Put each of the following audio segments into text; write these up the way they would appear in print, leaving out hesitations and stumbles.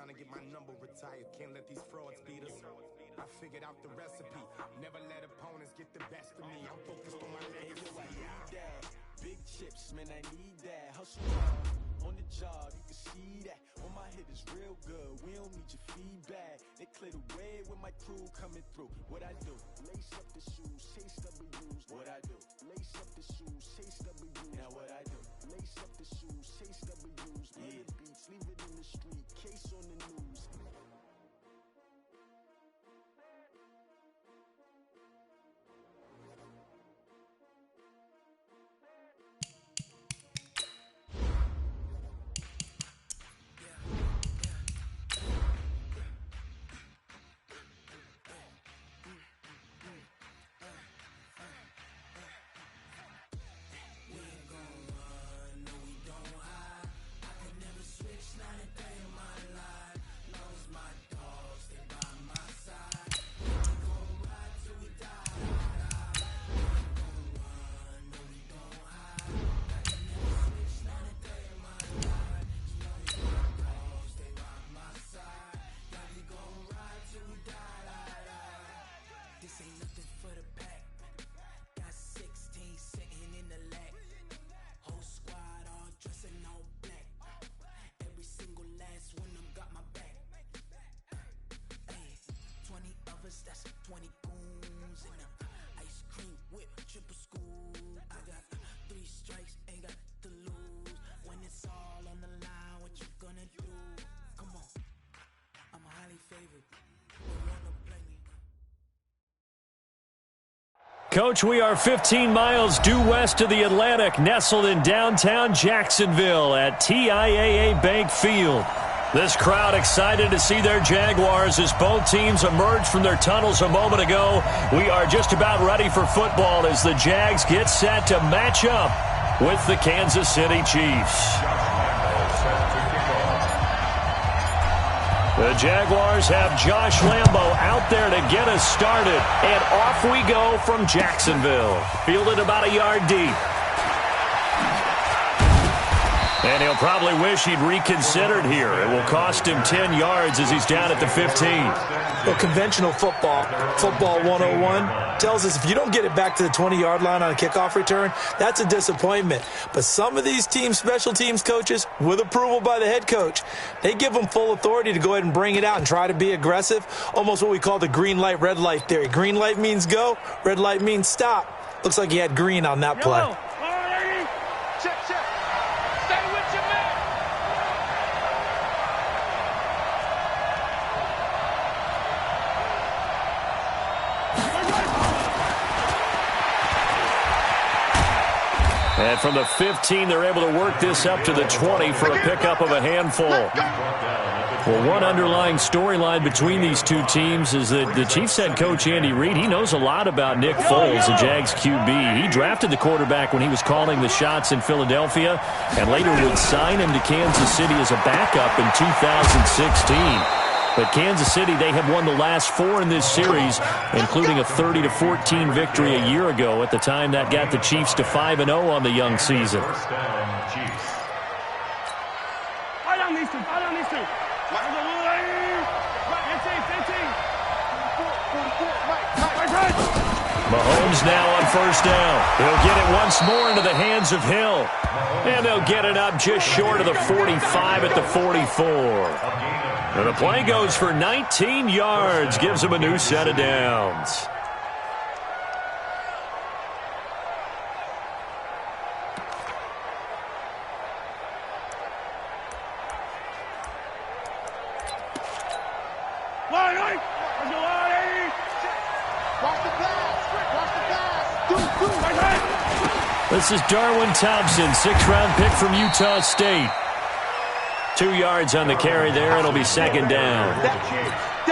trying to get my number retired. Can't let these frauds beat us. I figured out the recipe. Never let opponents get the best of me. I'm focused on my legacy. I need that. Big chips, man, I need that. Hustle hard on the job, you can see that. On my hit is real good. We don't need your feedback. They clear the way with my crew coming through. What I do? Lace up the shoes, chase W's. What I do? Lace up the shoes, chase W's. Now what I do? Lace up the shoes, chase W's. Yeah. The beats, leave it in the street. Case on the news. That's 20 goons in the ice cream whip, triple scoop. I got 3 strikes, ain't got to lose. When it's all on the line, what you gonna do? Come on, I'm highly favored. Don't wanna play me. Coach, we are 15 miles due west of the Atlantic, nestled in downtown Jacksonville at TIAA Bank Field. This crowd excited to see their Jaguars as both teams emerged from their tunnels a moment ago. We are just about ready for football as the Jags get set to match up with the Kansas City Chiefs. The Jaguars have Josh Lambo out there to get us started. And off we go from Jacksonville. Fielded about a yard deep. And he'll probably wish he'd reconsidered here. It will cost him 10 yards as he's down at the 15. Well, conventional football 101, tells us if you don't get it back to the 20-yard line on a kickoff return, that's a disappointment. But some of these special teams coaches, with approval by the head coach, they give them full authority to go ahead and bring it out and try to be aggressive, almost what we call the green light, red light theory. Green light means go, red light means stop. Looks like he had green on that play. And from the 15, they're able to work this up to the 20 for a pickup of a handful. Well, one underlying storyline between these two teams is that the Chiefs head coach Andy Reid, he knows a lot about Nick Foles, the Jags QB. He drafted the quarterback when he was calling the shots in Philadelphia and later would sign him to Kansas City as a backup in 2016. But Kansas City, they have won the last 4 in this series, including a 30-14 victory a year ago at the time that got the Chiefs to 5-0 on the young season. Mahomes now on first down. He'll get it once more into the hands of Hill. And they'll get it up just short of the 45 at the 44. And the play goes for 19 yards, gives him a new set of downs. This is Darwin Thompson, 6th-round pick from Utah State. 2 yards on the carry there. It'll be second down.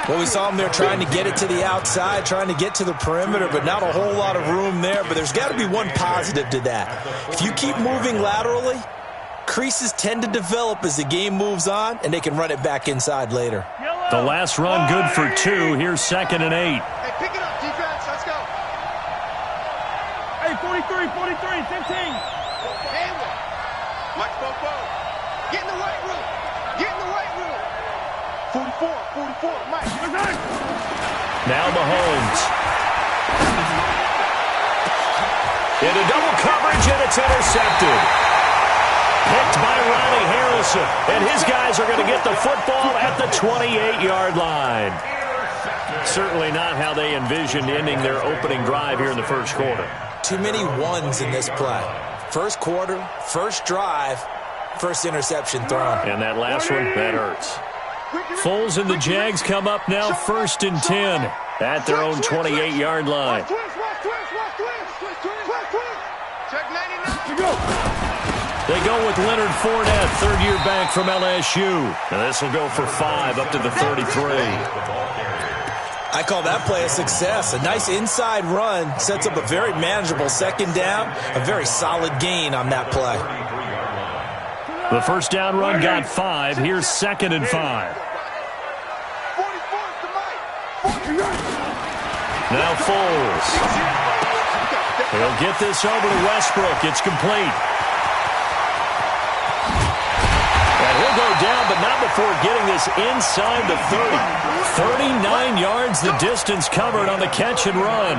Well, we saw him there trying to get it to the outside, trying to get to the perimeter, but not a whole lot of room there. But there's got to be one positive to that. If you keep moving laterally, creases tend to develop as the game moves on, and they can run it back inside later. The last run good for 2. Here's 2nd and 8. Hey, pick it up, defense. Let's go. Hey, 43, 15. Mike Bobo. Get in the weight room. Get in the weight room. Mike. Now Mahomes. Into double coverage, and it's intercepted. Picked by Riley Harrison. And his guys are going to get the football at the 28-yard line. Certainly not how they envisioned ending their opening drive here in the first quarter. Too many ones in this play. First quarter, first drive, first interception thrown. And that last one, that hurts. Foles and the Jags come up now 1st and 10 at their own 28-yard line. They go with Leonard Fournette, third-year back from LSU. And this will go for 5 up to the 33. I call that play a success. A nice inside run sets up a very manageable second down, a very solid gain on that play. The first down run got 5. Here's 2nd and 5. Now Foles. He'll get this over to Westbrook. It's complete. And he'll go down, but not before getting this inside the 30. 39 yards the distance covered on the catch and run.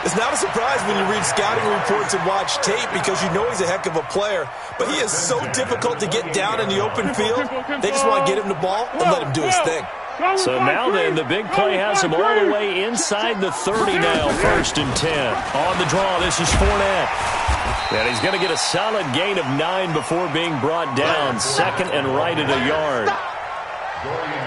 It's not a surprise when you read scouting reports and watch tape because you know he's a heck of a player. But he is so difficult to get down in the open field. They just want to get him the ball and let him do his thing. So now then, the big play has him all the way inside the 30 now, 1st and 10. On the draw, this is Fournette. And he's going to get a solid gain of 9 before being brought down. 2nd and right at a yard.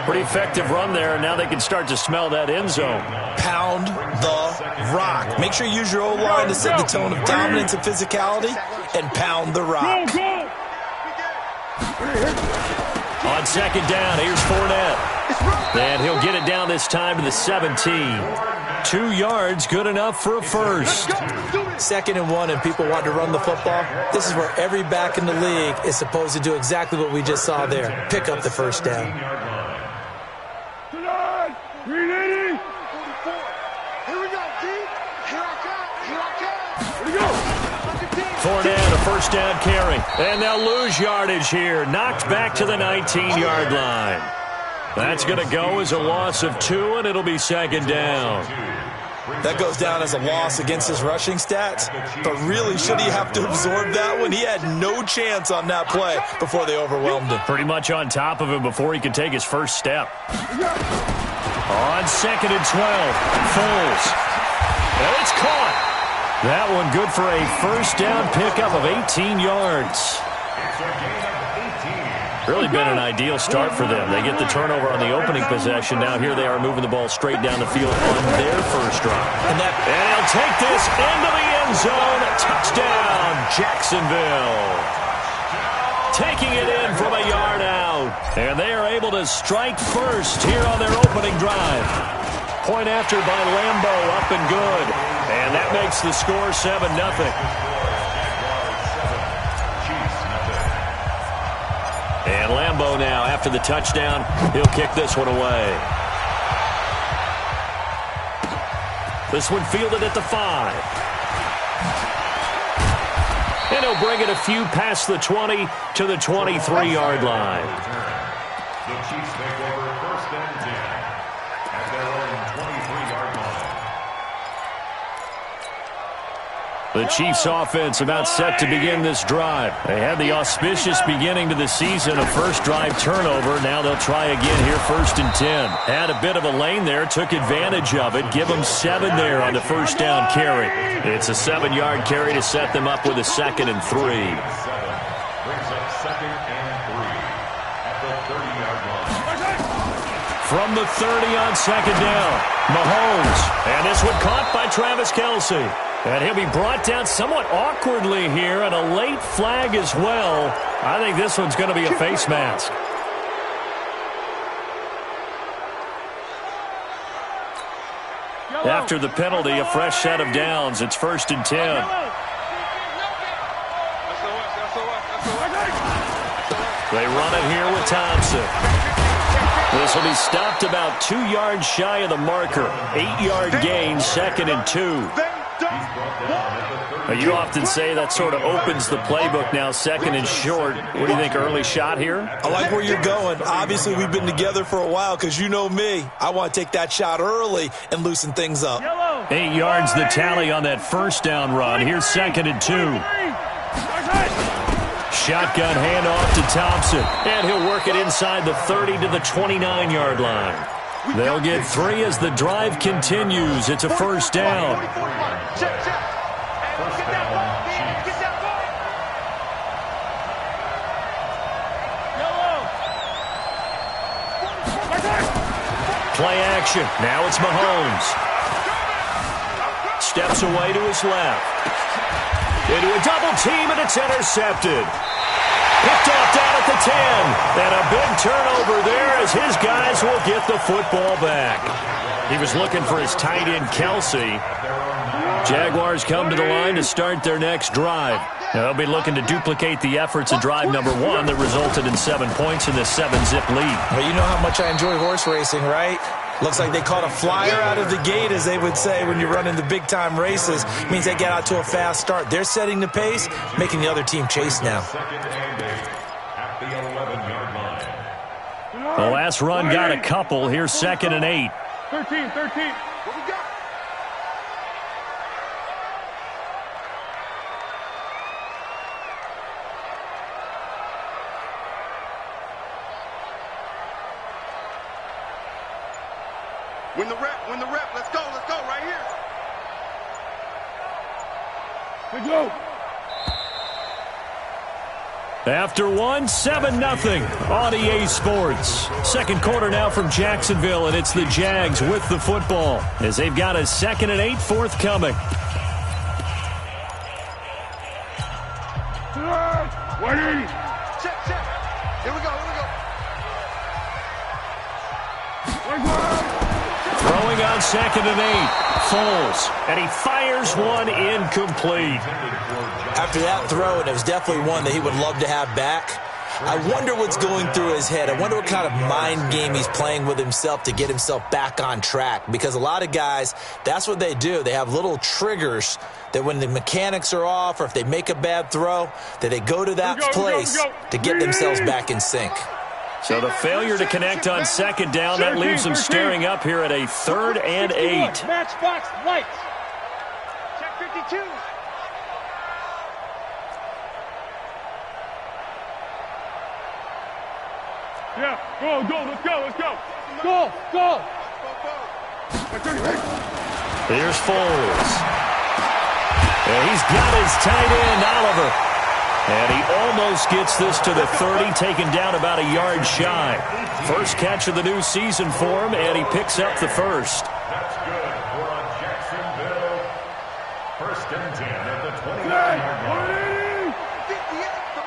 Pretty effective run there. Now they can start to smell that end zone. Pound the rock. Make sure you use your O-line to set the tone of dominance and physicality, and pound the rock. On 2nd down, here's Fournette. And he'll get it down this time to the 17. 2 yards, good enough for a first. 2nd and 1, and people want to run the football. This is where every back in the league is supposed to do exactly what we just saw there. Pick up the first down. 380. Here we go, D. Here I come. Here we go. Fournette, a first down carry. And they'll lose yardage here. Knocked back to the 19-yard line. That's going to go as a loss of 2, and it'll be 2nd down. That goes down as a loss against his rushing stats. But really, should he have to absorb that one? He had no chance on that play before they overwhelmed him. Pretty much on top of him before he could take his first step. On 2nd and 12, Foles. And it's caught. That one good for a first down pickup of 18 yards. Really been an ideal start for them. They get the turnover on the opening possession. Now here they are moving the ball straight down the field on their first drive. And he'll take this into the end zone. Touchdown, Jacksonville. Taking it in from a yard out. And they are able to strike first here on their opening drive. Point after by Lambo, up and good. And that makes the score 7-0. And Lambo now, after the touchdown, he'll kick this one away. This one fielded at the 5. And he'll bring it a few past the 20 to the 23-yard line. The Chiefs take over 1st and 10 at their own 23-yard line. The Chiefs offense about set to begin this drive. They had the auspicious beginning to the season, a first drive turnover. Now they'll try again here, 1st and 10. Had a bit of a lane there, took advantage of it. Give them 7 there on the first down carry. It's a 7-yard carry to set them up with a 2nd and 3. Brings up 2nd and 3 at the 30-yard line. From the 30 on 2nd down, Mahomes. And this one caught by Travis Kelce. And he'll be brought down somewhat awkwardly here, and a late flag as well. I think this one's going to be a face mask. After the penalty, a fresh set of downs. It's 1st and 10. They run it here with Thompson. This will be stopped about 2 yards shy of the marker. 8-yard gain, 2nd and 2. He's brought down at the You often say that sort of opens the playbook now, second and short. What do you think, early shot here? I like where you're going. Obviously, we've been together for a while because you know me. I want to take that shot early and loosen things up. 8 yards the tally on that first down run. Here's second and 2. Shotgun handoff to Thompson. And he'll work it inside the 30 to the 29-yard line. They'll get 3 as the drive continues. It's a first down. Play action. Now it's Mahomes. Steps away to his left. Into a double team, and it's intercepted. Picked off down at the 10. And a big turnover there as his guys will get the football back. He was looking for his tight end, Kelsey. Jaguars come to the line to start their next drive. Now, they'll be looking to duplicate the efforts of drive number 1 that resulted in 7 points in this 7-zip lead. Well, you know how much I enjoy horse racing, right? Looks like they caught a flyer out of the gate, as they would say when you're running the big-time races. It means they get out to a fast start. They're setting the pace, making the other team chase now. At the 11-yard line. The last run got a couple. Here's second and 8. 13. What we got? Win the rep. Let's go right here. Let's go. After 1, 7-0 on EA Sports. Second quarter now from Jacksonville, and it's the Jags with the football as they've got a second and 8 forthcoming. Check. Here we go. Throwing on second and 8. Foles, and he fires one incomplete. After that throw, and it was definitely one that he would love to have back, I wonder what's going through his head. I wonder what kind of mind game he's playing with himself to get himself back on track. Because a lot of guys, that's what they do. They have little triggers that when the mechanics are off or if they make a bad throw, that they go to that place to get themselves back in sync. So the failure to connect on second down, that leaves them staring up here at a 3rd and 8. Matchbox lights. Check 52. Yeah, go, let's go. Go. Here's Foles. And he's got his tight end, Oliver. And he almost gets this to the 30, taken down about a yard shy. First catch of the new season for him, and he picks up the first. That's good for a Jacksonville. 1st and 10 at the 29-yard line.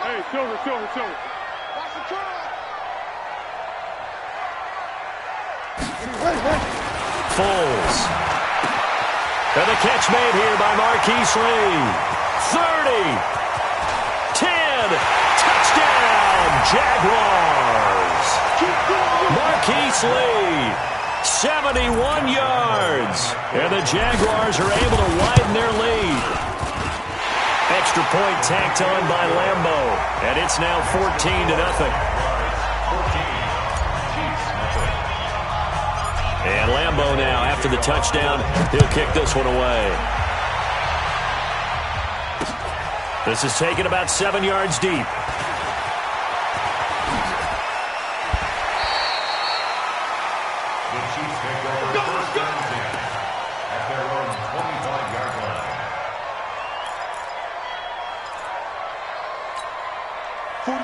Hey, Silver. Watch the turn. Foles. And the catch made here by Marquise Lee. 30. 10. Touchdown, Jaguars. Marquise Lee, 71 yards. And the Jaguars are able to widen their lead. Extra point tacked on by Lambeau. And it's now 14-0. And Lambeau now, after the touchdown, he'll kick this one away. This is taken about 7 yards deep. The Chiefs take over 1st and 10 at their own 25-yard line.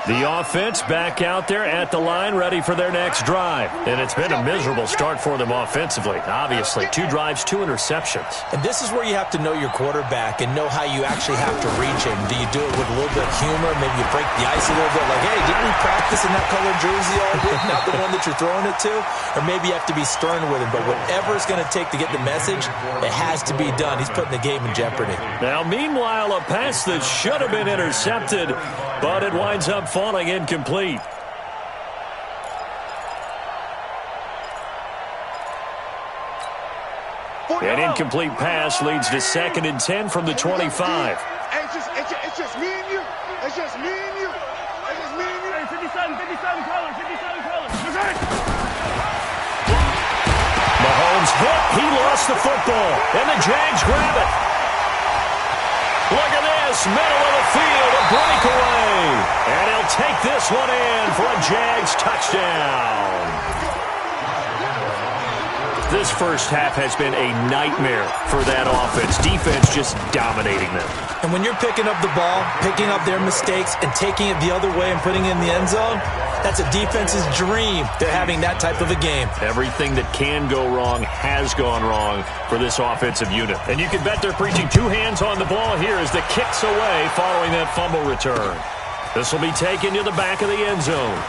The offense back out there at the line, ready for their next drive. And it's been a miserable start for them offensively. Obviously, 2 drives, 2 interceptions. And this is where you have to know your quarterback and know how you actually have to reach him. Do you do it with a little bit of humor? Maybe you break the ice a little bit, like, hey, didn't we practice in that colored jersey all week, not the one that you're throwing it to? Or maybe you have to be stern with him. But whatever it's going to take to get the message, it has to be done. He's putting the game in jeopardy. Now, meanwhile, a pass that should have been intercepted, but it winds up falling incomplete. An incomplete pass leads to 2nd and 10 from the 25. It's just me and you. It's just me and you. It's just me and you. Hey, 57 colors. Mahomes hit. He lost the football. And the Jags grab it. Look at this. Middle of the field. A breakaway. And he'll take this one in for a Jags touchdown. This first half has been a nightmare for that offense. Defense just dominating them. And when you're picking up the ball, picking up their mistakes, and taking it the other way and putting it in the end zone, that's a defense's dream. They're having that type of a game. Everything that can go wrong has gone wrong for this offensive unit. And you can bet they're preaching 2 hands on the ball here as the kick's away following that fumble return. This will be taken to the back of the end zone.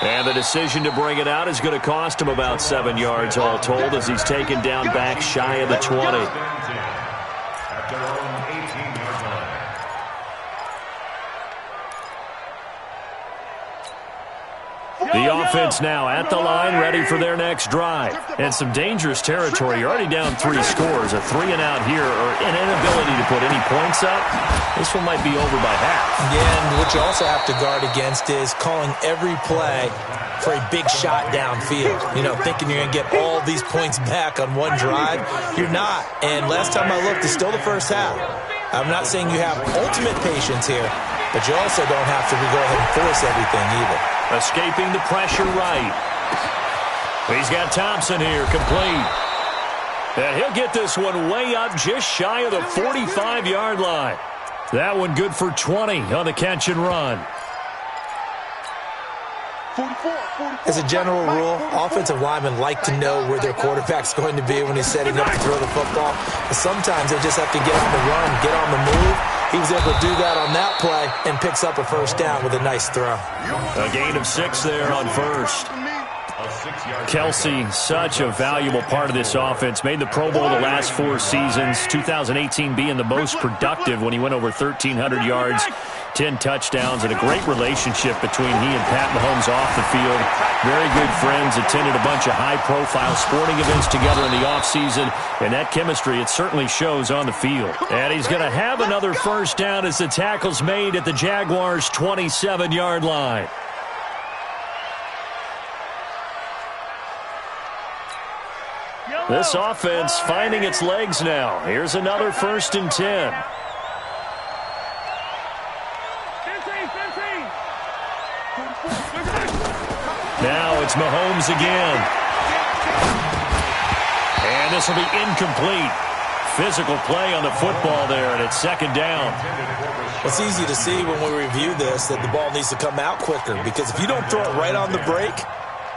And the decision to bring it out is going to cost him about 7 yards all told as he's taken down back shy of the 20. At their own 18-yard line. The offense now at the line, ready for their next drive. And some dangerous territory. You're already down 3 scores. A 3-and-out here or an inability to put any points up. This one might be over by half. Yeah, and what you also have to guard against is calling every play for a big shot downfield. You know, thinking you're going to get all these points back on one drive. You're not. And last time I looked, it's still the first half. I'm not saying you have ultimate patience here, but you also don't have to go ahead and force everything either. Escaping the pressure right. He's got Thompson here, complete. And he'll get this one way up just shy of the 45-yard line. That one good for 20 on the catch and run. As a general rule, offensive linemen like to know where their quarterback's going to be when he's setting up to throw the football. But sometimes they just have to get on the run, get on the move. He was able to do that on that play and picks up a first down with a nice throw. A gain of 6 there on first. Kelsey, such a valuable part of this offense. Made the Pro Bowl the last 4 seasons. 2018 being the most productive when he went over 1,300 yards, 10 touchdowns, and a great relationship between he and Pat Mahomes off the field. Very good friends, attended a bunch of high-profile sporting events together in the offseason, and that chemistry, it certainly shows on the field. And he's going to have another first down as the tackle's made at the Jaguars' 27-yard line. This offense finding its legs now. Here's another 1st and 10. Now it's Mahomes again. And this will be incomplete. Physical play on the football there, and it's 2nd down. It's easy to see when we review this that the ball needs to come out quicker, because if you don't throw it right on the break,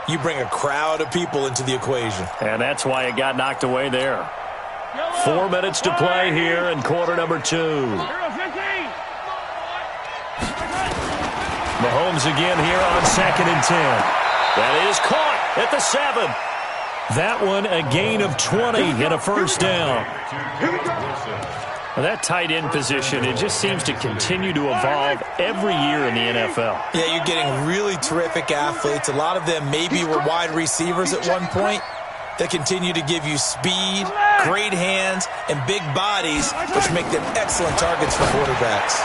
you bring a crowd of people into the equation. And that's why it got knocked away there. 4 minutes to play here in quarter number 2. Mahomes again here on 2nd and 10. That is caught at the 7. That one a gain of 20 and a first down. Well, that tight end position, it just seems to continue to evolve every year in the NFL. Yeah, you're getting really terrific athletes. A lot of them maybe were wide receivers at one point. They continue to give you speed, great hands, and big bodies, which make them excellent targets for quarterbacks.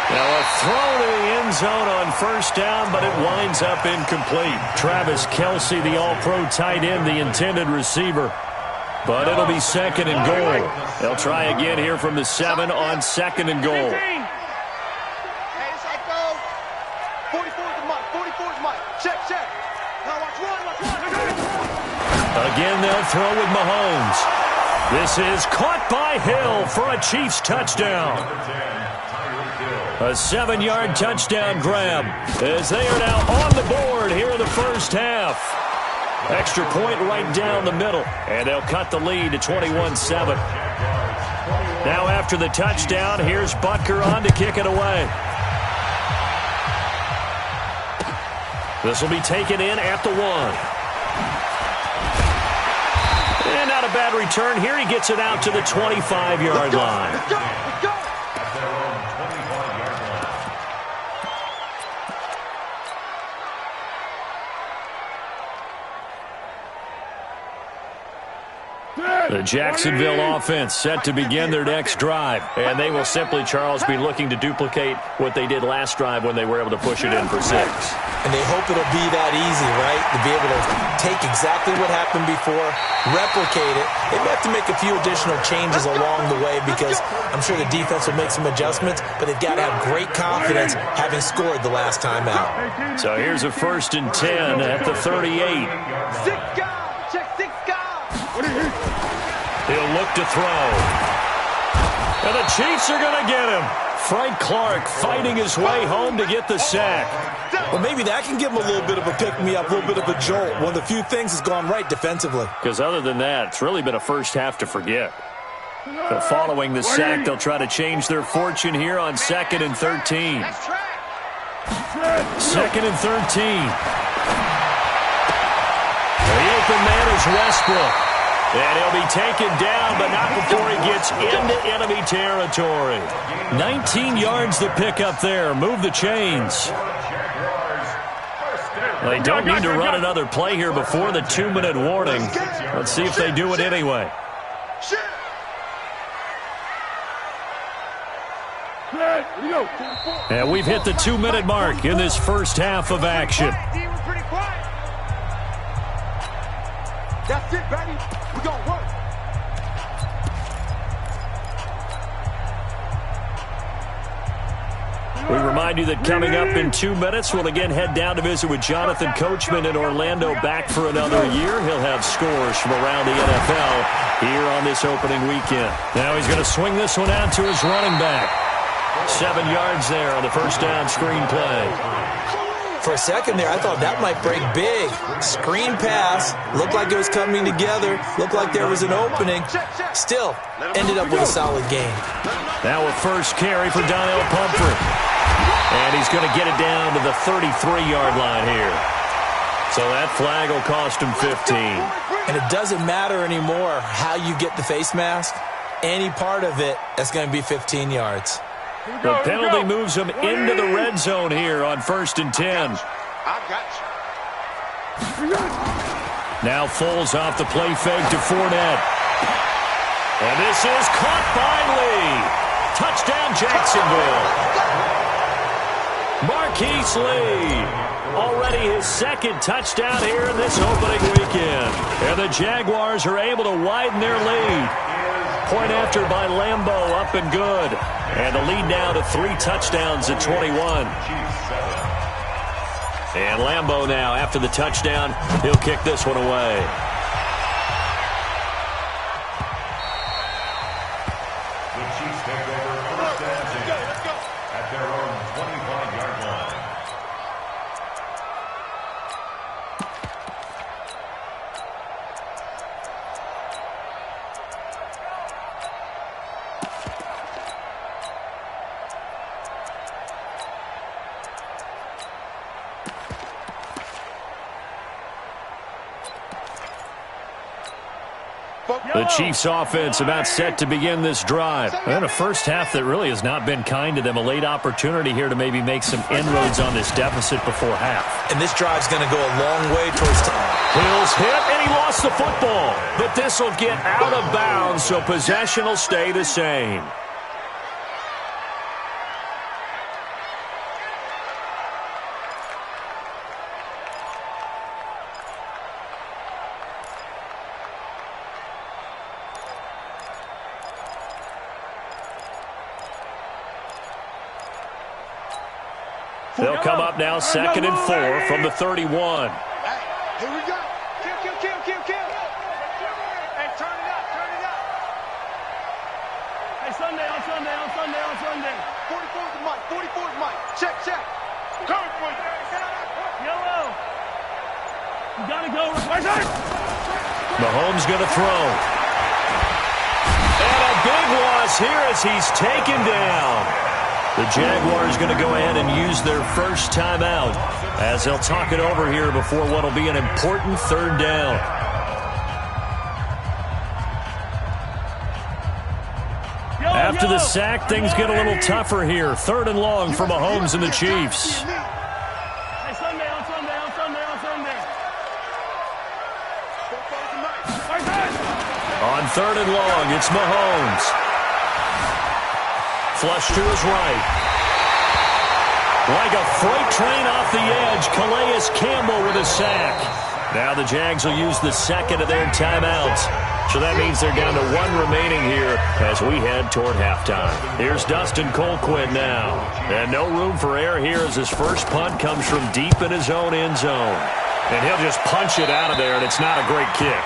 Now a throw to the end zone on first down, but it winds up incomplete. Travis Kelce, the all-pro tight end, the intended receiver. But it'll be 2nd and goal. They'll try again here from the 7 on 2nd and goal. Again, they'll throw with Mahomes. This is caught by Hill for a Chiefs touchdown. A 7-yard touchdown grab as they are now on the board here in the first half. Extra point right down the middle, and they'll cut the lead to 21-7. Now after the touchdown, here's Butker on to kick it away. This will be taken in at the 1. And not a bad return here. He gets it out to the 25-yard line. The Jacksonville offense set to begin their next drive. And they will simply, Charles, be looking to duplicate what they did last drive when they were able to push it in for 6. And they hope it'll be that easy, right? To be able to take exactly what happened before, replicate it. They may have to make a few additional changes along the way because I'm sure the defense will make some adjustments, but they've got to have great confidence having scored the last time out. So here's a 1st and 10 at the 38. 6 guys. Check 6 guys. He'll look to throw. And the Chiefs are going to get him. Frank Clark fighting his way home to get the sack. Well, maybe that can give him a little bit of a pick-me-up, a little bit of a jolt. One of the few things has gone right defensively. Because other than that, it's really been a first half to forget. But following the sack, they'll try to change their fortune here on 2nd and 13. 2nd and 13. The open man is Westbrook. And he'll be taken down, but not before he gets into enemy territory. 19 yards to pick up there. Move the chains. They don't need to run another play here before the 2-minute warning. Let's see if they do it anyway. And we've hit the 2-minute mark in this first half of action. That's it, baby. We're going to work. We remind you that coming up in 2 minutes, we'll again head down to visit with Jonathan Coachman in Orlando, back for another year. He'll have scores from around the NFL here on this opening weekend. Now he's going to swing this one out to his running back. 7 yards there on the first down screen play. For a second there, I thought that might break big. Screen pass. Looked like it was coming together. Looked like there was an opening. Still, ended up with a solid game. Now a first carry for Donnell Pumphrey. And he's going to get it down to the 33-yard line here. So that flag will cost him 15. And it doesn't matter anymore how you get the face mask. Any part of it, that's going to be 15 yards. The penalty moves him into the red zone here on 1st and 10. I got you. Now Foles off the play fake to Fournette. And this is caught by Lee. Touchdown Jacksonville. Marquise Lee. Already his 2nd touchdown here in this opening weekend. And the Jaguars are able to widen their lead. Point after by Lambeau, up and good. And the lead now to 3 touchdowns at 21. And Lambeau now, after the touchdown, he'll kick this one away. The Chiefs take over 1st and 10 at their own 25-yard line. The Chiefs offense about set to begin this drive. And a first half that really has not been kind to them. A late opportunity here to maybe make some inroads on this deficit before half. And this drive's going to go a long way towards time. Hills hit, and he lost the football. But this will get out of bounds, so possession will stay the same. They'll come up now 2nd and 4 from the 31. Hey, here we go. Kill. Hey, turn it up. Hey, Sunday. 44's Mike. Check. Coming for you. Yellow. You got to go. Mahomes going to throw. And a big loss here as he's taken down. The Jaguars going to go ahead and use their first timeout as they'll talk it over here before what will be an important 3rd down. After the sack, things get a little tougher here. 3rd and long for Mahomes and the Chiefs. Hey, Sunday. On 3rd and long, it's Mahomes. Flush to his right. Like a freight train off the edge, Calais Campbell with a sack. Now the Jags will use the second of their timeouts. So that means they're down to 1 remaining here as we head toward halftime. Here's Dustin Colquitt now. And no room for error here as his first punt comes from deep in his own end zone. And he'll just punch it out of there, and it's not a great kick.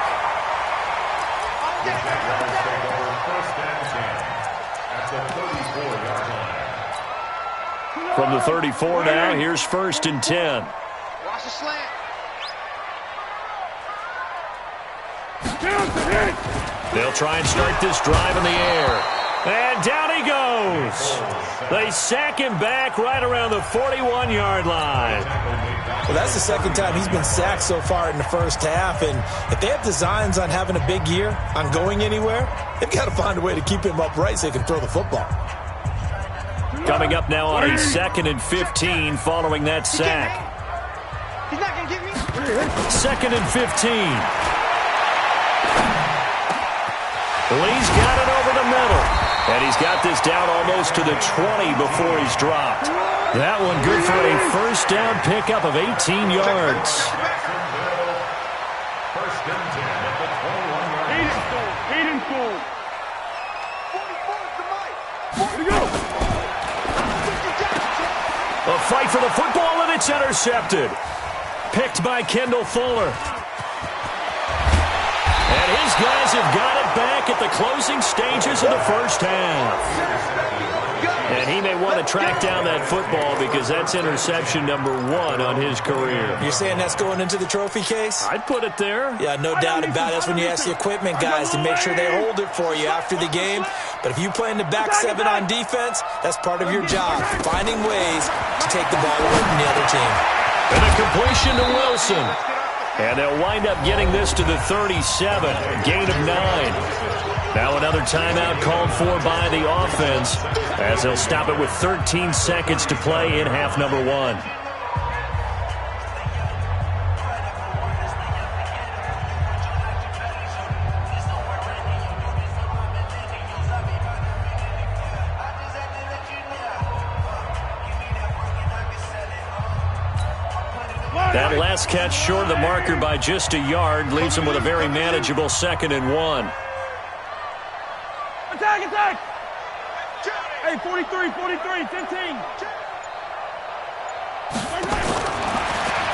From the 34 now, here's 1st and 10. Watch the slant. They'll try and start this drive in the air. And down he goes. They sack him back right around the 41-yard line. Well, that's the second time he's been sacked so far in the first half. And if they have designs on having a big year, on going anywhere, they've got to find a way to keep him upright so they can throw the football. Coming up now on a 2nd and 15 following that sack. He's not going to get me. 2nd and 15. Lee's got it over the middle. And he's got this down almost to the 20 before he's dropped. That one good for a first down pickup of 18 yards. First and 10 at the 21-yard line. Aiden Cole. 44 is the mic. Here we go. A fight for the football, and it's intercepted. Picked by Kendall Fuller. And his guys have got it back at the closing stages of the first half. And he may want to track down that football because that's interception number 1 on his career. You're saying that's going into the trophy case? I'd put it there. Yeah, no doubt about it. That's when you ask the equipment guys to make sure they hold it for you after the game. But if you play in the back 7 on defense, that's part of your job, finding ways to take the ball away from the other team. And a completion to Wilson. And they'll wind up getting this to the 37, gain of 9. Now another timeout called for by the offense as they'll stop it with 13 seconds to play in half number 1. That last catch short of the marker by just a yard leaves him with a very manageable 2nd and 1. Attack, attack! Hey, 43, 15.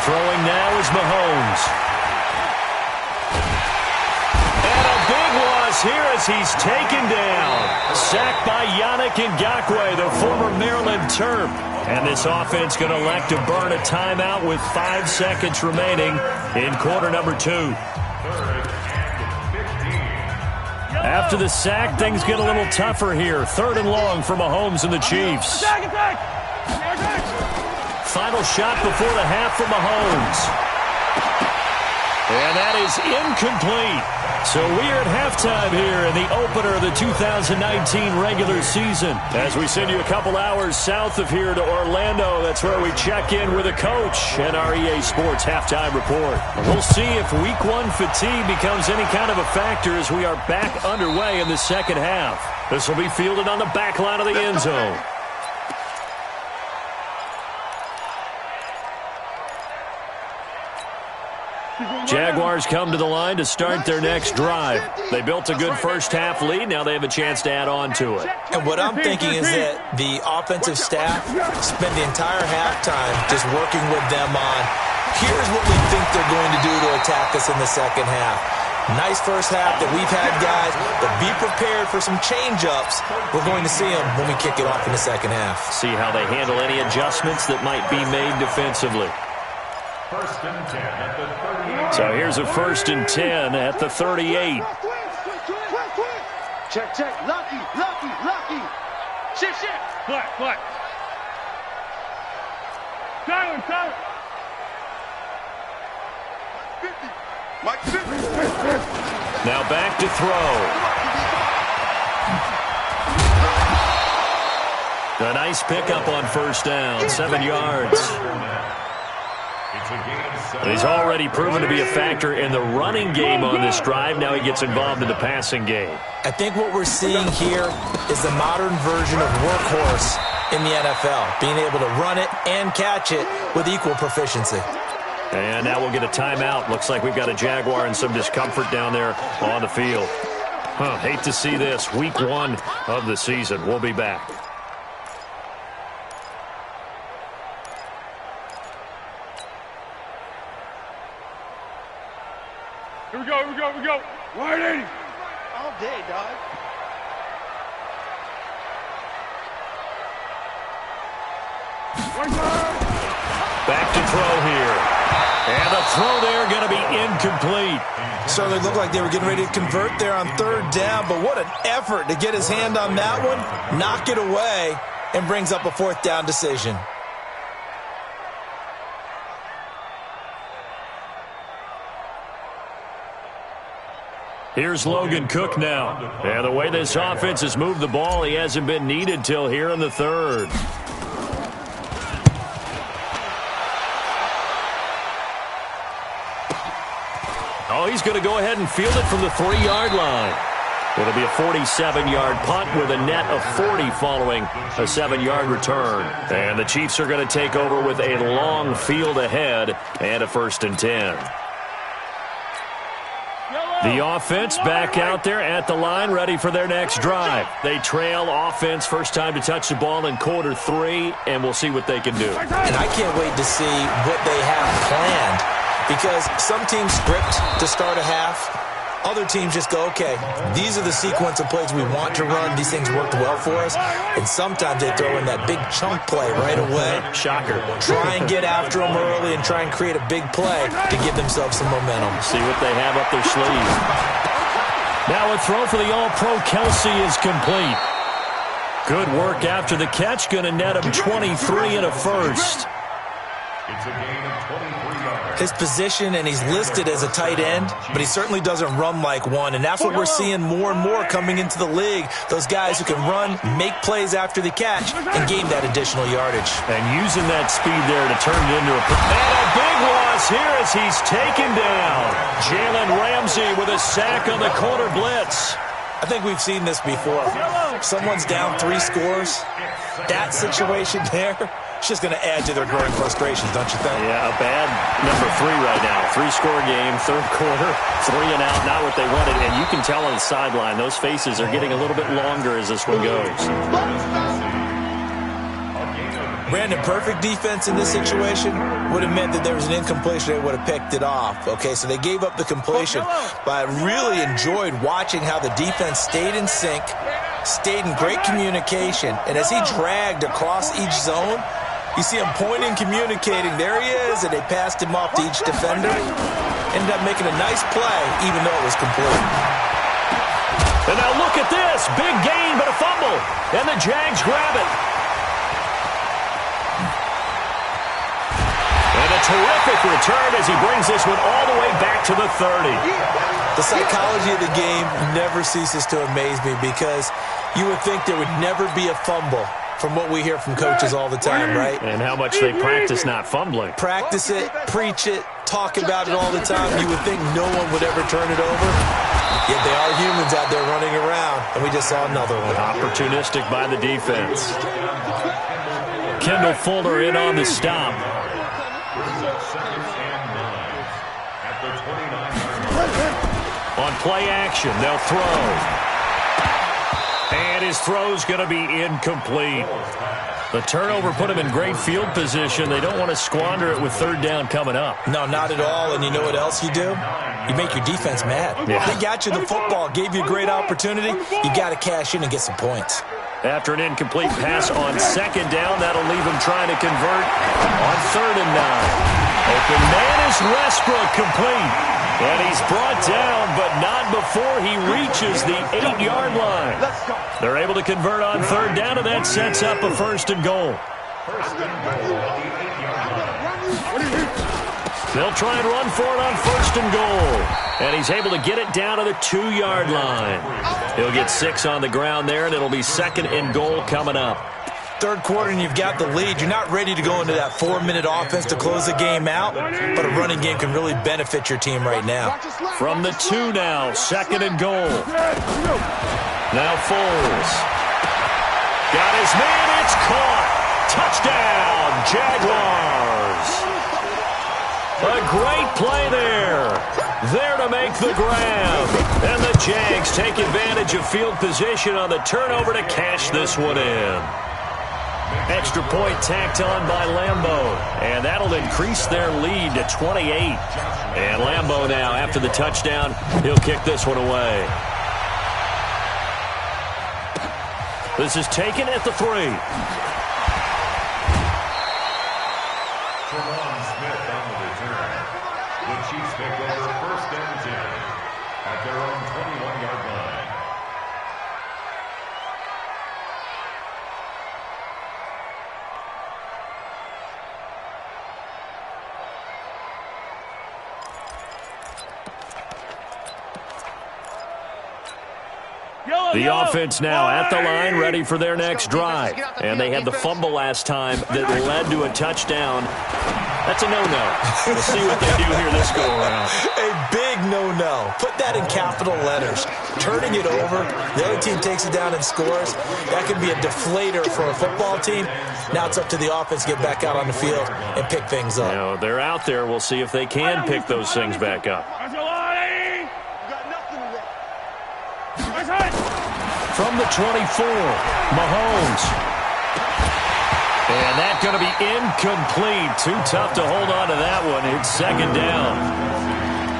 Throwing now is Mahomes. And a big loss here as he's taken down. Sacked by Yannick Ngakoue, the former Maryland Terp. And this offense going to elect to burn a timeout with 5 seconds remaining in quarter number 2. After the sack, things get a little tougher here. 3rd and long for Mahomes and the Chiefs. Attack! Final shot before the half for Mahomes. And that is incomplete. So we are at halftime here in the opener of the 2019 regular season. As we send you a couple hours south of here to Orlando, that's where we check in with a coach and our EA Sports halftime report. We'll see if week 1 fatigue becomes any kind of a factor as we are back underway in the second half. This will be fielded on the back line of the end zone. Jaguars come to the line to start their next drive. They built a good first half lead. Now they have a chance to add on to it. And what I'm thinking is that the offensive staff spend the entire halftime just working with them on, here's what we think they're going to do to attack us in the second half. Nice first half that we've had, guys, but be prepared for some change-ups. We're going to see them when we kick it off in the second half. See how they handle any adjustments that might be made defensively. First and 10 at the 38. So here's a 1st and 10 at the 38. Check. Lucky. Shit. What? Tyler. 50. Mike 50. Now back to throw. A nice pickup on first down, 7 yards. He's already proven to be a factor in the running game on this drive. Now he gets involved in the passing game. I think what we're seeing here is the modern version of workhorse in the NFL, being able to run it and catch it with equal proficiency. And now we'll get a timeout. Looks like we've got a Jaguar and some discomfort down there on the field. Hate to see this. Week 1 of the season. We'll be back. Here we go, here we go, here we go. Wide 80. All day, dog. Back to throw here. And the throw there going to be incomplete. Certainly looked like they were getting ready to convert there on 3rd down, but what an effort to get his hand on that one, knock it away, and brings up a 4th down decision. Here's Logan Cook now. And the way this offense has moved the ball, he hasn't been needed till here in the 3rd. Oh, he's going to go ahead and field it from the 3-yard line. It'll be a 47-yard punt with a net of 40 following a 7-yard return. And the Chiefs are going to take over with a long field ahead and a 1st and 10. The offense back out there at the line, ready for their next drive. They trail offense, first time to touch the ball in quarter 3, and we'll see what they can do. And I can't wait to see what they have planned, because some teams script to start a half. Other teams just go, okay, these are the sequence of plays we want to run. These things worked well for us. And sometimes they throw in that big chunk play right away. Shocker. Try and get after them early and try and create a big play to give themselves some momentum. See what they have up their sleeve. Now a throw for the All-Pro Kelsey is complete. Good work after the catch. Going to net him 23 and a 1st. It's a gain of 23 yards. His position, and he's listed as a tight end, but he certainly doesn't run like one, and that's what we're seeing more and more coming into the league. Those guys who can run, make plays after the catch, and gain that additional yardage. And using that speed there to turn it into a big loss here as he's taken down. Jalen Ramsey with a sack on the corner blitz. I think we've seen this before. Someone's down 3 scores. That situation there, it's just going to add to their growing frustrations, don't you think? Yeah, a bad number 3 right now. 3-score game, 3rd quarter, 3 and out, not what they wanted. And you can tell on the sideline, those faces are getting a little bit longer as this one goes. Brandon, perfect defense in this situation would have meant that there was an incompletion. They would have picked it off. Okay, so they gave up the completion. But I really enjoyed watching how the defense stayed in sync, stayed in great communication. And as he dragged across each zone, you see him pointing, communicating. There he is, and they passed him off to each defender. Ended up making a nice play, even though it was complete. And now look at this. Big gain, but a fumble. And the Jags grab it. And a terrific return as he brings this one all the way back to the 30. The psychology of the game never ceases to amaze me, because you would think there would never be a fumble from what we hear from coaches all the time, right? And how much they practice not fumbling. Practice it, preach it, talk about it all the time. You would think no one would ever turn it over. Yet they are humans out there running around, and we just saw another one. Opportunistic by the defense. Kendall Fuller in on the stop. On play action, they'll throw. And his throw's going to be incomplete. The turnover put him in great field position. They don't want to squander it with 3rd down coming up. No, not at all. And you know what else you do? You make your defense mad. Yeah. They got you the football, gave you a great opportunity. You got to cash in and get some points. After an incomplete pass on 2nd down, that'll leave him trying to convert on 3rd and 9. Open man is Westbrook, complete. And he's brought down, but not before he reaches the 8-yard line. They're able to convert on 3rd down, and that sets up a 1st and goal. They'll try and run for it on 1st and goal. And he's able to get it down to the 2-yard line. He'll get 6 on the ground there, and it'll be 2nd and goal coming up. Third quarter and you've got the lead. You're not ready to go into that 4-minute offense to close the game out, but a running game can really benefit your team right now. From the 2 now, 2nd and goal. Now Foles. Got his man, it's caught. Touchdown, Jaguars. A great play there. There to make the grab. And the Jags take advantage of field position on the turnover to cash this one in. Extra point tacked on by Lambeau. And that'll increase their lead to 28. And Lambeau now, after the touchdown, he'll kick this one away. This is taken at the 3. The Chiefs take over 1st and 10 at their own 21-yard line. The offense now at the line, ready for their next drive. And they had the fumble last time that led to a touchdown. That's a no-no. We'll see what they do here this go-around. A big no-no. Put that in capital letters. Turning it over, the other team takes it down and scores. That could be a deflator for a football team. Now it's up to the offense to get back out on the field and pick things up. You know, they're out there. We'll see if they can pick those things back up. From the 24, Mahomes. And that's going to be incomplete. Too tough to hold on to that one. It's 2nd down.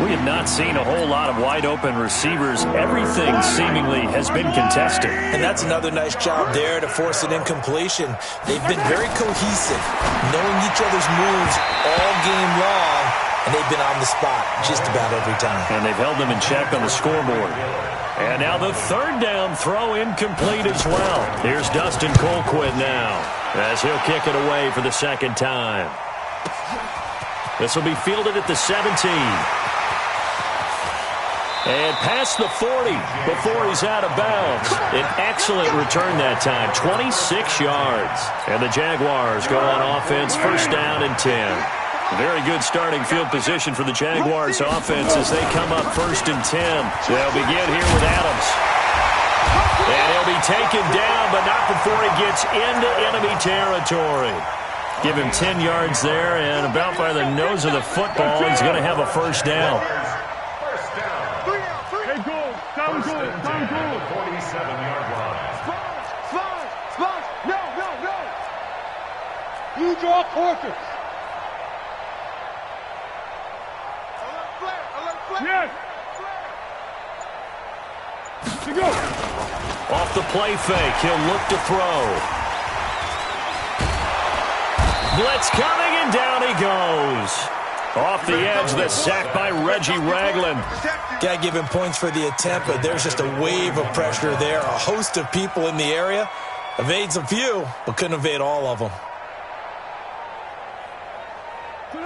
We have not seen a whole lot of wide-open receivers. Everything seemingly has been contested. And that's another nice job there to force an incompletion. They've been very cohesive, knowing each other's moves all game long, and they've been on the spot just about every time. And they've held them in check on the scoreboard. And now the 3rd down throw incomplete as well. Here's Dustin Colquitt now as he'll kick it away for the 2nd time. This will be fielded at the 17. And past the 40 before he's out of bounds. An excellent return that time, 26 yards. And the Jaguars go on offense, 1st down and 10. Very good starting field position for the Jaguars offense as they come up 1st and 10. They'll begin here with Adams. And he'll be taken down, but not before he gets into enemy territory. Give him 10 yards there, and about by the nose of the football, he's going to have a 1st down. Hey, goal. Down goal. Down goal. 47-yard line. Splash. No. You draw quarters. Yes. To go. Off the play fake, he'll look to throw. Blitz coming, and down he goes. Off the edge, the sack by Reggie Ragland. Got to give him points for the attempt, but there's just a wave of pressure there. A host of people in the area. Evades a few, but couldn't evade all of them.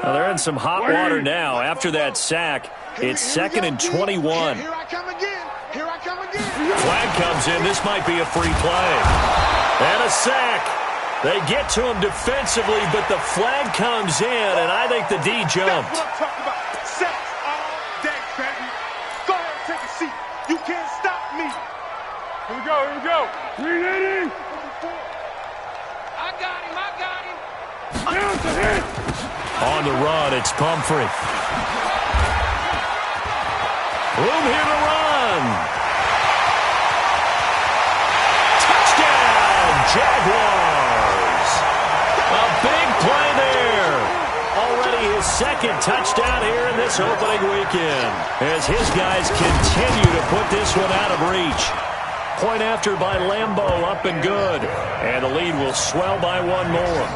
Well, they're in some hot water now after that sack. It's 2nd and 21. Here I come again. Flag comes in. This might be a free play. And a sack. They get to him defensively, but the flag comes in, and I think the D jumped. That's what I'm talking about. Sacks all day, baby. Go ahead and take a seat. You can't stop me. Here we go. Ready? I got him. Down to hit. On the run, it's Pumphrey. Room here to run. Touchdown, Jaguars. A big play there. Already his 2nd touchdown here in this opening weekend, as his guys continue to put this one out of reach. Point after by Lambeau, up and good. And the lead will swell by 1 more.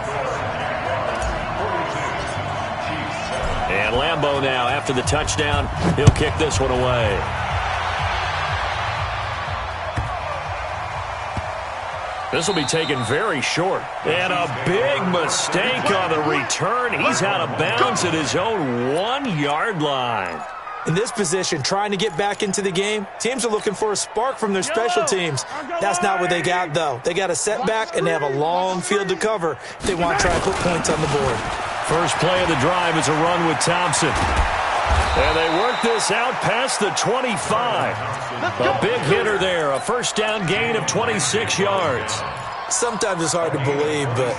And Lambeau now, after the touchdown, he'll kick this one away. This will be taken very short. And a big mistake on the return. He's out of bounds at his own 1-yard line. In this position, trying to get back into the game, teams are looking for a spark from their special teams. That's not what they got, though. They got a setback, and they have a long field to cover if they want to try and put points on the board. First play of the drive is a run with Thompson. And they work this out past the 25. A big hitter there, a first down gain of 26 yards. Sometimes it's hard to believe, but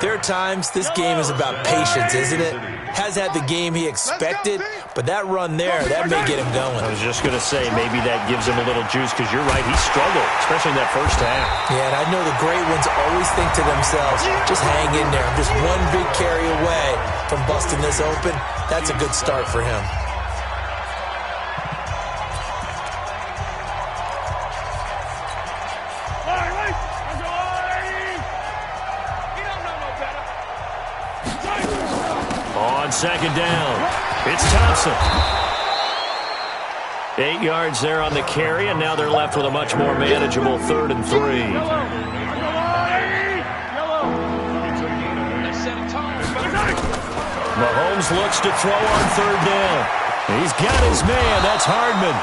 there are times this game is about patience, isn't it? Has had the game he expected, but that run there, that may get him going. I was just going to say, maybe that gives him a little juice, because you're right, he struggled, especially in that first half. Yeah, and I know the great ones always think to themselves, just hang in there. Just one big carry away from busting this open. That's a good start for him. Second down. It's Thompson. 8 yards there on the carry, and now they're left with a much more manageable 3rd and 3. Mahomes looks to throw on 3rd down. He's got his man. That's Hardman.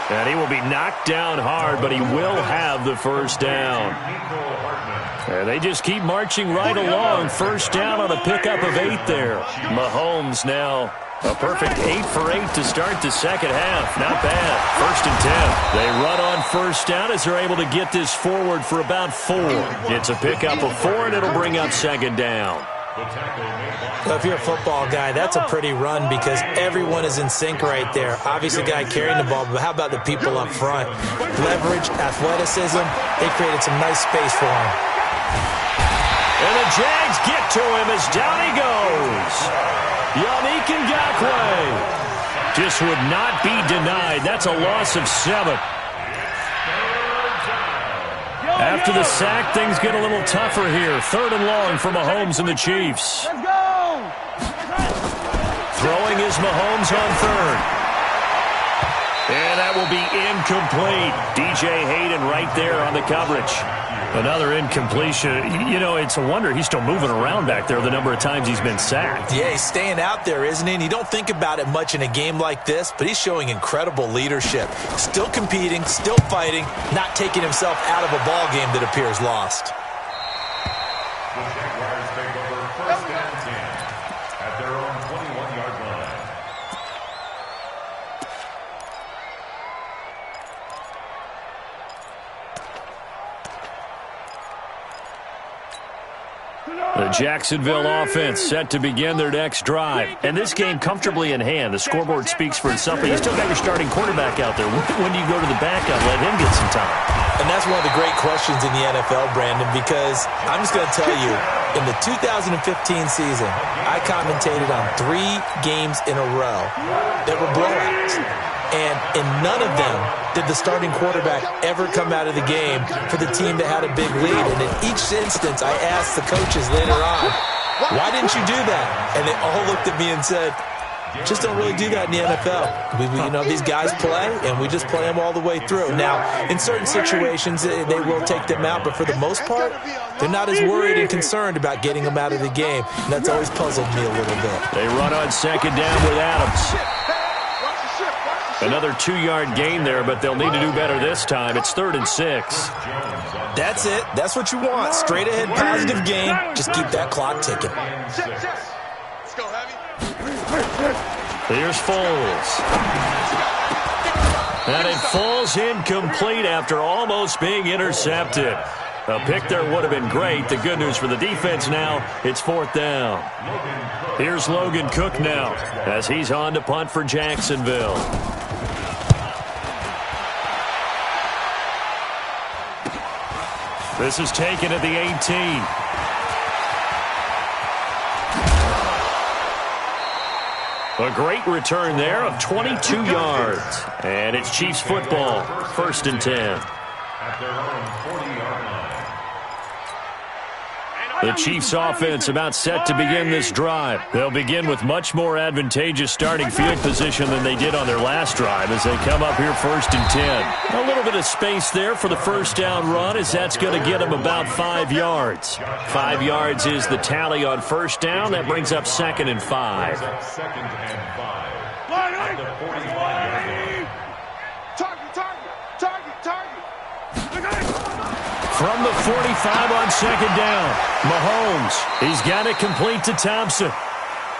And he will be knocked down hard, but he will have the first down. And they just keep marching right along. First down on a pickup of 8 there. Mahomes now a perfect 8 for 8 to start the second half. Not bad. 1st and 10. They run on first down as they're able to get this forward for about 4. It's a pickup of 4, and it'll bring up second down. Well, if you're a football guy, that's a pretty run because everyone is in sync right there. Obviously, the guy carrying the ball, but how about the people up front? Leverage, athleticism, they created some nice space for him. And the Jags get to him as down he goes. Yannick Ngakoue just would not be denied. That's a loss of 7. After the sack, things get a little tougher here. 3rd and long for Mahomes and the Chiefs. Let's go! Throwing is Mahomes on 3rd. And that will be incomplete. DJ Hayden right there on the coverage. Another incompletion. You know, it's a wonder he's still moving around back there the number of times he's been sacked. Yeah, he's staying out there, isn't he? And you don't think about it much in a game like this, but he's showing incredible leadership. Still competing, still fighting, not taking himself out of a ball game that appears lost. The Jaguars take over 1st and 10 at their own 21-yard line. The Jacksonville offense set to begin their next drive. And this game comfortably in hand. The scoreboard speaks for itself, but you still got your starting quarterback out there. When do you go to the backup? Let him get some time. And that's one of the great questions in the NFL, Brandon, because I'm just going to tell you, in the 2015 season, I commentated on 3 games in a row that were blowouts. And in none of them did the starting quarterback ever come out of the game for the team that had a big lead. And in each instance, I asked the coaches later on, why didn't you do that? And they all looked at me and said, just don't really do that in the NFL. You know, these guys play, and we just play them all the way through. Now, in certain situations, they will take them out, but for the most part, they're not as worried and concerned about getting them out of the game. And that's always puzzled me a little bit. They run on second down with Adams. Another 2-yard gain there, but they'll need to do better this time. It's 3rd and 6. That's it. That's what you want. Straight ahead, positive game. Just keep that clock ticking. Let's go, Heavy. Here's Foles. And it falls incomplete after almost being intercepted. A pick there would have been great. The good news for the defense now, it's 4th down. Here's Logan Cook now as he's on to punt for Jacksonville. This is taken at the 18. A great return there of 22 yards. And it's Chiefs football, 1st and 10. At their own 40-yard line. The Chiefs offense about set to begin this drive. They'll begin with much more advantageous starting field position than they did on their last drive as they come up here 1st and 10. A little bit of space there for the first down run as that's going to get them about 5 yards. 5 yards is the tally on first down. That brings up 2nd and 5. 2nd and 5. At the 45-yard line. Target. From the 45 on second down, Mahomes, he's got it complete to Thompson.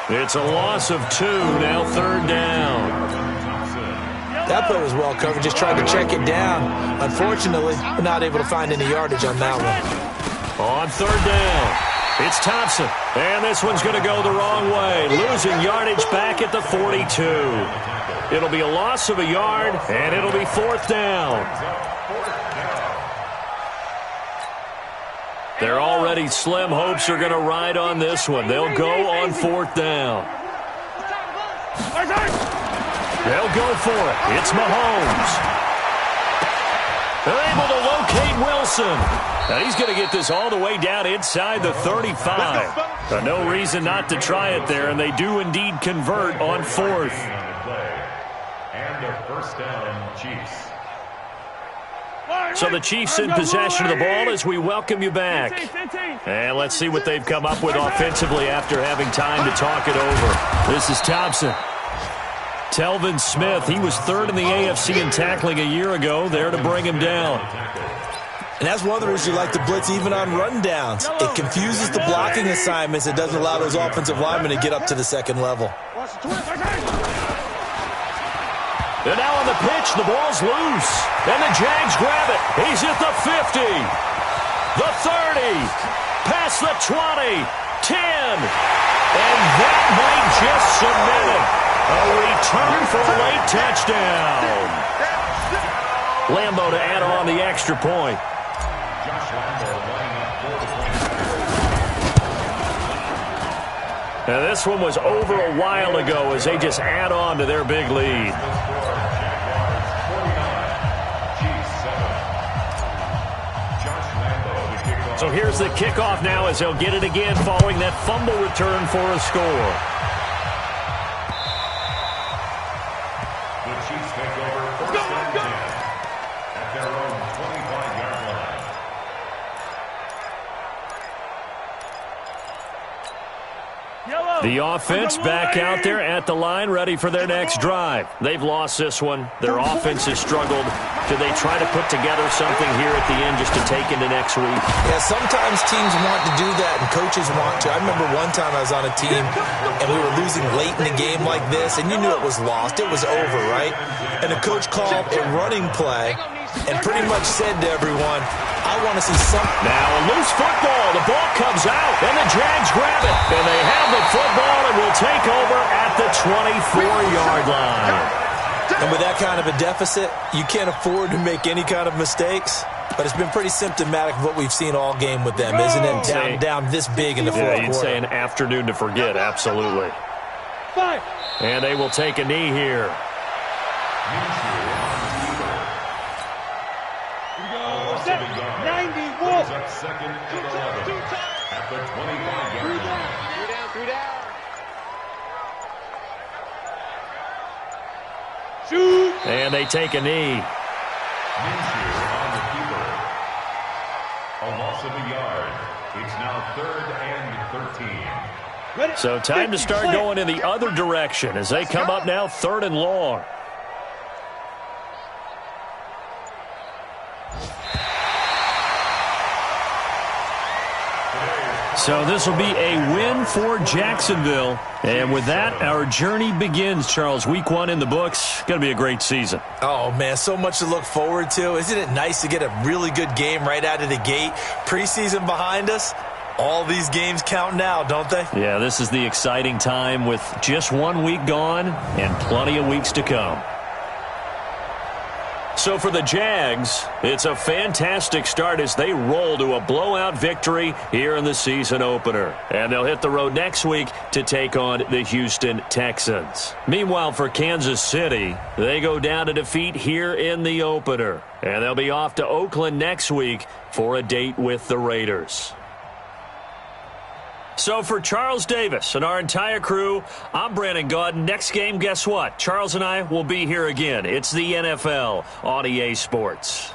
It's a loss of 2, now third down. That play was well covered, just tried to check it down. Unfortunately, we're not able to find any yardage on that one. On third down, it's Thompson, and this one's going to go the wrong way, losing yardage back at the 42. It'll be a loss of a yard, and it'll be fourth down. They're already slim hopes are going to ride on this one. They'll go on fourth down. They'll go for it. It's Mahomes. They're able to locate Wilson. Now he's going to get this all the way down inside the 35. No reason not to try it there, and they do indeed convert on fourth. And a first down, Chiefs. So the Chiefs in possession of the ball as we welcome you back. And let's see what they've come up with offensively after having time to talk it over. This is Thompson. Telvin Smith, he was third in the AFC in tackling a year ago, there to bring him down. And that's one of the reasons you like to blitz even on rundowns. It confuses the blocking assignments. It doesn't allow those offensive linemen to get up to the second level. And now on the pitch, the ball's loose. And the Jags grab it. He's at the 50. The 30. Past the 20. 10. And that might just submit it. A return for a late touchdown. Lambo to add on the extra point. Josh Lambo lining up for the point. Now this one was over a while ago as they just add on to their big lead. So here's the kickoff now as they'll get it again following that fumble return for a score. The Chiefs take over first and 10 at their own 25-yard line. The offense back out there at the line, ready for their next drive. They've lost this one. Their offense has struggled. Do they try to put together something here at the end just to take into next week? Yeah, sometimes teams want to do that and coaches want to. I remember one time I was on a team and we were losing late in the game like this, and you knew it was lost. It was over, right? And the coach called a running play and pretty much said to everyone, I want to see something. Now a loose football. The ball comes out, and the Jags grab it. And they have the football and will take over at the 24-yard line. And with that kind of a deficit, you can't afford to make any kind of mistakes. But it's been pretty symptomatic of what we've seen all game with them, isn't it? Down this big in the fourth quarter. Yeah, you'd say an afternoon to forget, absolutely. And they will take a knee here. Up second and 11 at the 25-yard line. Three down. Shoot! And they take a knee. Minshew on the keeper. A loss of a yard. It's now third and 13. So time to start going in the other direction as they come up now third and long. So this will be a win for Jacksonville. And with that, our journey begins, Charles. Week 1 in the books. Going to be a great season. Oh, man, so much to look forward to. Isn't it nice to get a really good game right out of the gate? Preseason behind us. All these games count now, don't they? Yeah, this is the exciting time with just 1 week gone and plenty of weeks to come. So for the Jags, it's a fantastic start as they roll to a blowout victory here in the season opener. And they'll hit the road next week to take on the Houston Texans. Meanwhile, for Kansas City, they go down to defeat here in the opener. And they'll be off to Oakland next week for a date with the Raiders. So for Charles Davis and our entire crew, I'm Brandon Gaudin. Next game, guess what? Charles and I will be here again. It's the NFL on EA Sports.